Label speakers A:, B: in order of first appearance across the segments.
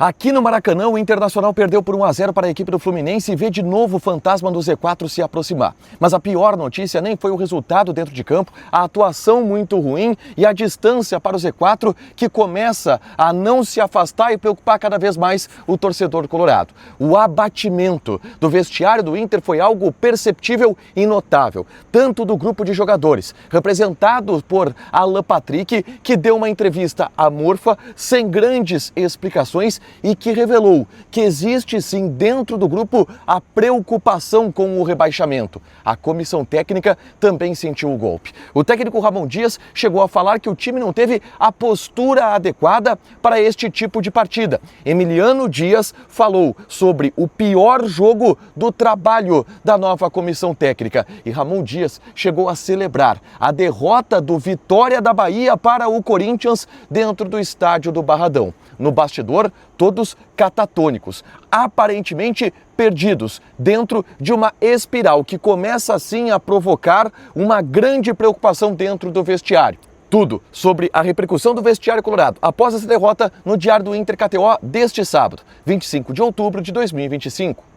A: Aqui no Maracanã, o Internacional perdeu por 1-0 para a equipe do Fluminense e vê de novo o fantasma do Z4 se aproximar. Mas a pior notícia nem foi o resultado dentro de campo, a atuação muito ruim e a distância para o Z4 que começa a não se afastar e preocupar cada vez mais o torcedor colorado. O abatimento do vestiário do Inter foi algo perceptível e notável, tanto do grupo de jogadores, representado por Alan Patrick, que deu uma entrevista amorfa, sem grandes explicações, e que revelou que existe sim dentro do grupo a preocupação com o rebaixamento. A comissão técnica também sentiu o golpe. O técnico Ramon Dias chegou a falar que o time não teve a postura adequada para este tipo de partida. Emiliano Dias falou sobre o pior jogo do trabalho da nova comissão técnica e Ramon Dias chegou a celebrar a derrota do Vitória da Bahia para o Corinthians dentro do estádio do Barradão. No bastidor, todos catatônicos, aparentemente perdidos dentro de uma espiral que começa assim a provocar uma grande preocupação dentro do vestiário. Tudo sobre a repercussão do vestiário colorado após essa derrota no Diário do Inter KTO deste sábado, 25 de outubro de 2025.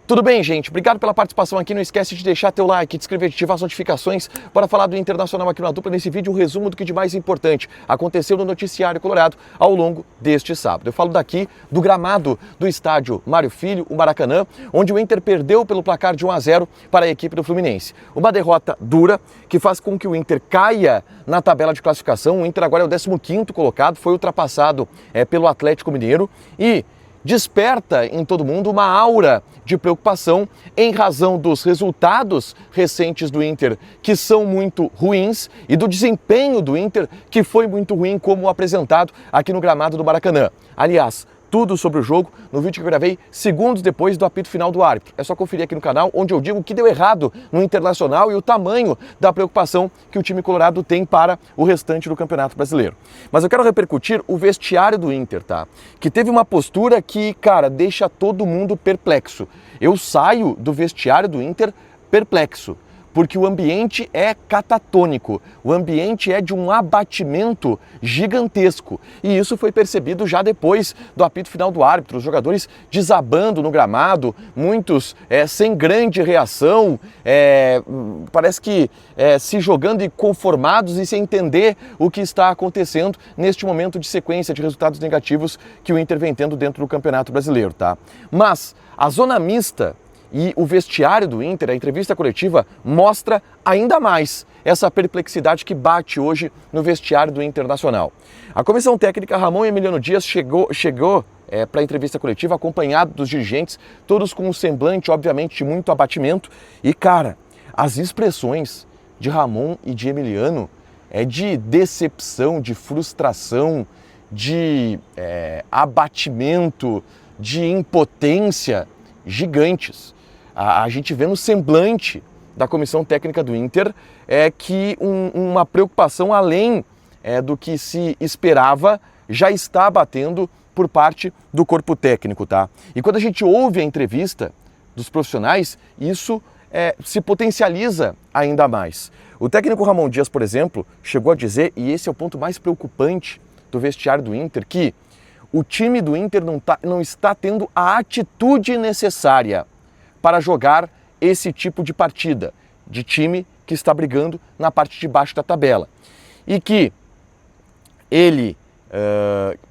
A: Tudo bem, gente? Obrigado pela participação aqui. Não esquece de deixar teu like, de inscrever, de ativar as notificações para falar do Internacional aqui na Dupla. Nesse vídeo, um resumo do que de mais importante aconteceu no noticiário colorado ao longo deste sábado. Eu falo daqui do gramado do estádio Mário Filho, o Maracanã, onde o Inter perdeu pelo placar de 1-0 para a equipe do Fluminense. Uma derrota dura que faz com que o Inter caia na tabela de classificação. O Inter agora é o 15º colocado, foi ultrapassado pelo Atlético Mineiro e desperta em todo mundo uma aura de preocupação em razão dos resultados recentes do Inter, que são muito ruins, e do desempenho do Inter, que foi muito ruim, como apresentado aqui no gramado do Maracanã. Aliás, tudo sobre o jogo no vídeo que eu gravei segundos depois do apito final do árbitro. É só conferir aqui no canal, onde eu digo o que deu errado no Internacional e o tamanho da preocupação que o time colorado tem para o restante do Campeonato Brasileiro. Mas eu quero repercutir o vestiário do Inter, tá? Que teve uma postura que, cara, deixa todo mundo perplexo. Eu saio do vestiário do Inter perplexo, porque o ambiente é catatônico, o ambiente é de um abatimento gigantesco. E isso foi percebido já depois do apito final do árbitro, os jogadores desabando no gramado, muitos sem grande reação, parece que se jogando e conformados e sem entender o que está acontecendo neste momento de sequência de resultados negativos que o Inter vem tendo dentro do Campeonato Brasileiro, tá? Mas a zona mista e o vestiário do Inter, a entrevista coletiva, mostra ainda mais essa perplexidade que bate hoje no vestiário do Internacional. A comissão técnica Ramon e Emiliano Dias chegou para a entrevista coletiva acompanhado dos dirigentes, todos com um semblante, obviamente, de muito abatimento. E, cara, as expressões de Ramon e de Emiliano é de decepção, de frustração, de abatimento, de impotência gigantes. A gente vê no semblante da comissão técnica do Inter que uma preocupação além do que se esperava já está batendo por parte do corpo técnico, tá? E quando a gente ouve a entrevista dos profissionais, isso se potencializa ainda mais. O técnico Ramon Dias, por exemplo, chegou a dizer, e esse é o ponto mais preocupante do vestiário do Inter, que o time do Inter não está tendo a atitude necessária para jogar esse tipo de partida, de time que está brigando na parte de baixo da tabela. E que ele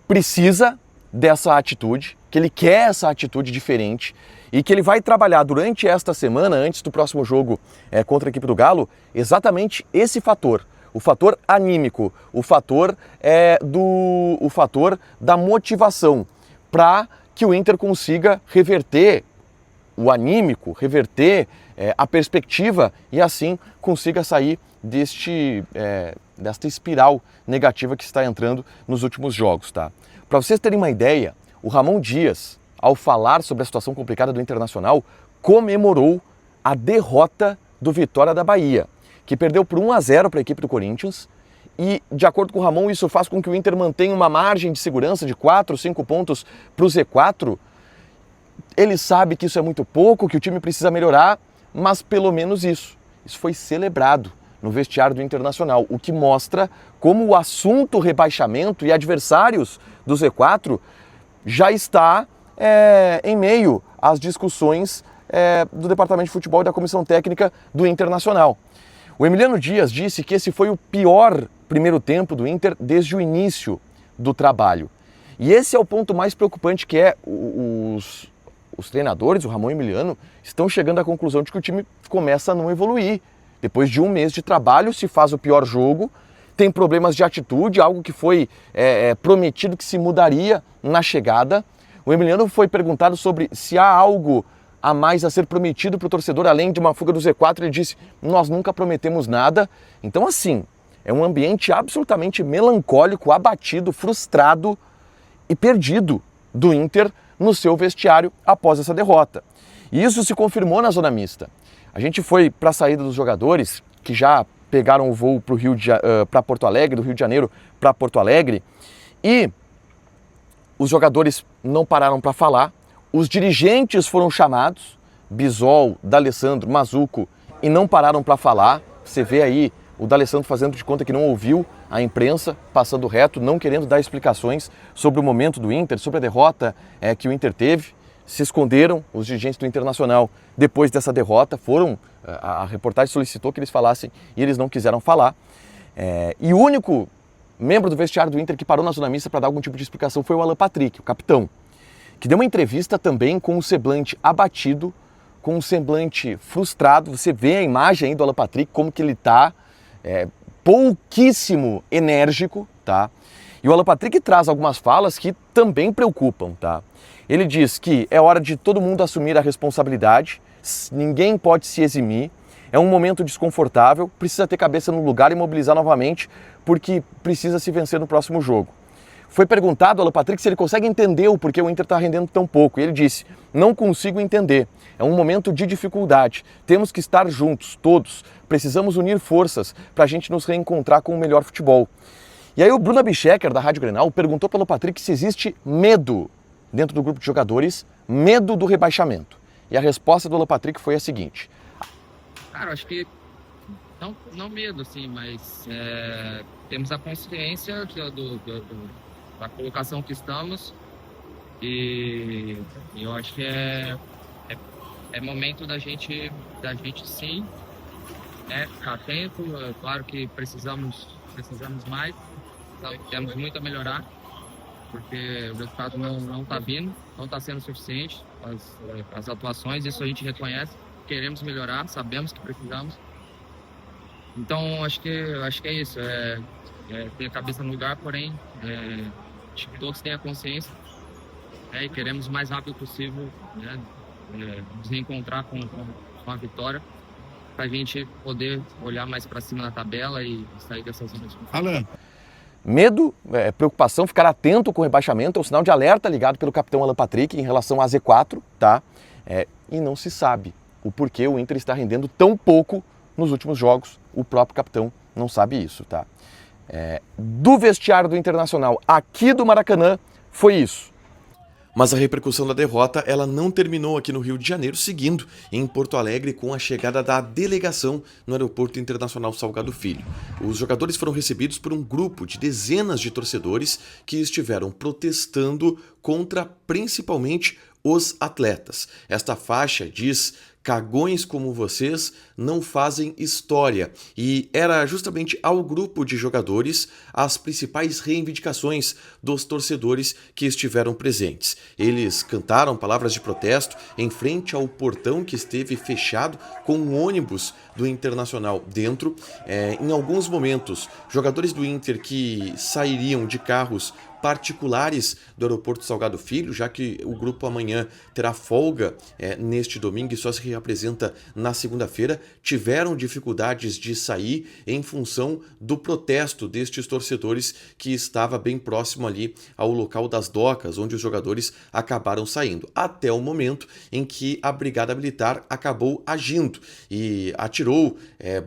A: precisa dessa atitude, que ele quer essa atitude diferente e que ele vai trabalhar durante esta semana, antes do próximo jogo contra a equipe do Galo, exatamente esse fator. O fator anímico, o fator da motivação, para que o Inter consiga reverter o anímico, reverter a perspectiva e assim consiga sair desta espiral negativa que está entrando nos últimos jogos, tá? Para vocês terem uma ideia, o Ramon Dias, ao falar sobre a situação complicada do Internacional, comemorou a derrota do Vitória da Bahia, que perdeu por 1-0 para a equipe do Corinthians. E, de acordo com o Ramon, isso faz com que o Inter mantenha uma margem de segurança de 4, 5 pontos para o Z4. Ele sabe que isso é muito pouco, que o time precisa melhorar, mas pelo menos isso foi celebrado no vestiário do Internacional, o que mostra como o assunto rebaixamento e adversários do Z4 já está em meio às discussões do Departamento de Futebol e da Comissão Técnica do Internacional. O Emiliano Dias disse que esse foi o pior primeiro tempo do Inter desde o início do trabalho. E esse é o ponto mais preocupante, que é os treinadores, o Ramon e o Emiliano, estão chegando à conclusão de que o time começa a não evoluir. Depois de um mês de trabalho, se faz o pior jogo, tem problemas de atitude, algo que foi prometido que se mudaria na chegada. O Emiliano foi perguntado sobre se há algo a mais a ser prometido para o torcedor, além de uma fuga do Z4, ele disse: nós nunca prometemos nada. Então, assim, é um ambiente absolutamente melancólico, abatido, frustrado e perdido do Inter no seu vestiário após essa derrota. E isso se confirmou na zona mista. A gente foi para a saída dos jogadores, que já pegaram o voo para Porto Alegre, do Rio de Janeiro para Porto Alegre, e os jogadores não pararam para falar. Os dirigentes foram chamados, Bisol, D'Alessandro, Mazuco, e não pararam para falar. Você vê aí o D'Alessandro fazendo de conta que não ouviu a imprensa, passando reto, não querendo dar explicações sobre o momento do Inter, sobre a derrota que o Inter teve. Se esconderam os dirigentes do Internacional depois dessa derrota, a reportagem solicitou que eles falassem e eles não quiseram falar. E o único membro do vestiário do Inter que parou na zona mista para dar algum tipo de explicação foi o Alan Patrick, o capitão, que deu uma entrevista também com um semblante abatido, com um semblante frustrado. Você vê a imagem aí do Alan Patrick, como que ele está, pouquíssimo enérgico, tá? E o Alan Patrick traz algumas falas que também preocupam, tá? Ele diz que é hora de todo mundo assumir a responsabilidade, ninguém pode se eximir, é um momento desconfortável, precisa ter cabeça no lugar e mobilizar novamente, porque precisa se vencer no próximo jogo. Foi perguntado ao Alan Patrick se ele consegue entender o porquê o Inter está rendendo tão pouco. E ele disse: não consigo entender. É um momento de dificuldade. Temos que estar juntos, todos. Precisamos unir forças para a gente nos reencontrar com o melhor futebol. E aí o Bruno Abchecker, da Rádio Grenal, perguntou para o Alan Patrick se existe medo dentro do grupo de jogadores, medo do rebaixamento. E a resposta do Alan Patrick foi a seguinte:
B: cara, acho que não medo, assim, mas temos a consciência da colocação que estamos e eu acho que é momento da gente sim, ficar atento. É claro que precisamos mais, temos muito a melhorar, porque o resultado não está vindo, não está sendo suficiente, as atuações, isso a gente reconhece, queremos melhorar, sabemos que precisamos. Então acho que é isso, ter a cabeça no lugar, porém acho que todos têm a consciência, e queremos o mais rápido possível, nos reencontrar com a vitória, para a gente poder olhar mais para cima na tabela e sair dessa zona de conforto.
C: Alan.
A: Medo, preocupação, ficar atento com o rebaixamento, é um sinal de alerta ligado pelo capitão Alan Patrick em relação à Z4, tá? E não se sabe o porquê o Inter está rendendo tão pouco nos últimos jogos. O próprio capitão não sabe isso, tá? Do vestiário do Internacional aqui do Maracanã foi isso. Mas a repercussão da derrota, ela não terminou aqui no Rio de Janeiro, seguindo em Porto Alegre com a chegada da delegação no Aeroporto Internacional Salgado Filho. Os jogadores foram recebidos por um grupo de dezenas de torcedores que estiveram protestando contra principalmente os atletas. Esta faixa diz: cagões como vocês não fazem história. E era justamente ao grupo de jogadores as principais reivindicações dos torcedores que estiveram presentes. Eles cantaram palavras de protesto em frente ao portão que esteve fechado com um ônibus do Internacional dentro. Em alguns momentos, jogadores do Inter que sairiam de carros particulares do Aeroporto Salgado Filho, já que o grupo amanhã terá folga neste domingo e só se reapresenta na segunda-feira, tiveram dificuldades de sair em função do protesto destes torcedores que estava bem próximo ali ao local das docas, onde os jogadores acabaram saindo, até o momento em que a Brigada Militar acabou agindo e atirou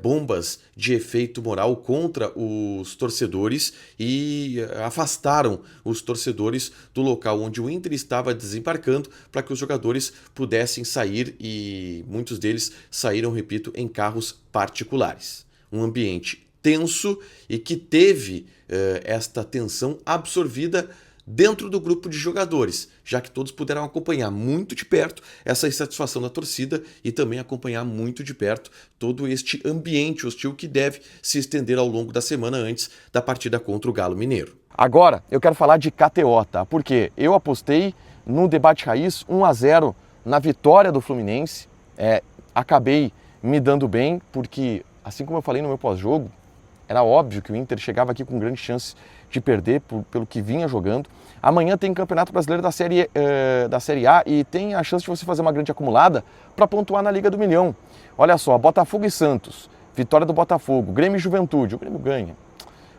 A: bombas de efeito moral contra os torcedores e afastaram os torcedores do local onde o Inter estava desembarcando para que os jogadores pudessem sair, e muitos deles saíram, repito, em carros particulares. um ambiente tenso e que teve esta tensão absorvida dentro do grupo de jogadores, já que todos puderam acompanhar muito de perto essa insatisfação da torcida e também acompanhar muito de perto todo este ambiente hostil que deve se estender ao longo da semana antes da partida contra o Galo Mineiro. Agora, eu quero falar de KTO, tá? Porque eu apostei no debate raiz 1-0 na vitória do Fluminense, acabei me dando bem, porque assim como eu falei no meu pós-jogo, era óbvio que o Inter chegava aqui com grande chance de perder pelo que vinha jogando. Amanhã tem Campeonato Brasileiro da Série A e tem a chance de você fazer uma grande acumulada para pontuar na Liga do Milhão. Olha só, Botafogo e Santos, vitória do Botafogo, Grêmio e Juventude, o Grêmio ganha.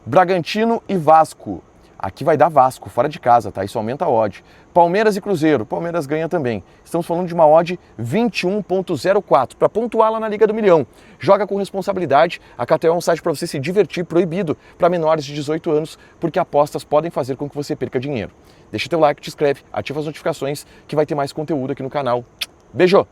A: Bragantino e Vasco, aqui vai dar Vasco, fora de casa, tá? Isso aumenta a odd. Palmeiras e Cruzeiro, Palmeiras ganha também. Estamos falando de uma odd 21.04 para pontuar lá na Liga do Milhão. Joga com responsabilidade, a KTO é um site para você se divertir, proibido para menores de 18 anos, porque apostas podem fazer com que você perca dinheiro. Deixa teu like, te inscreve, ativa as notificações que vai ter mais conteúdo aqui no canal. Beijo!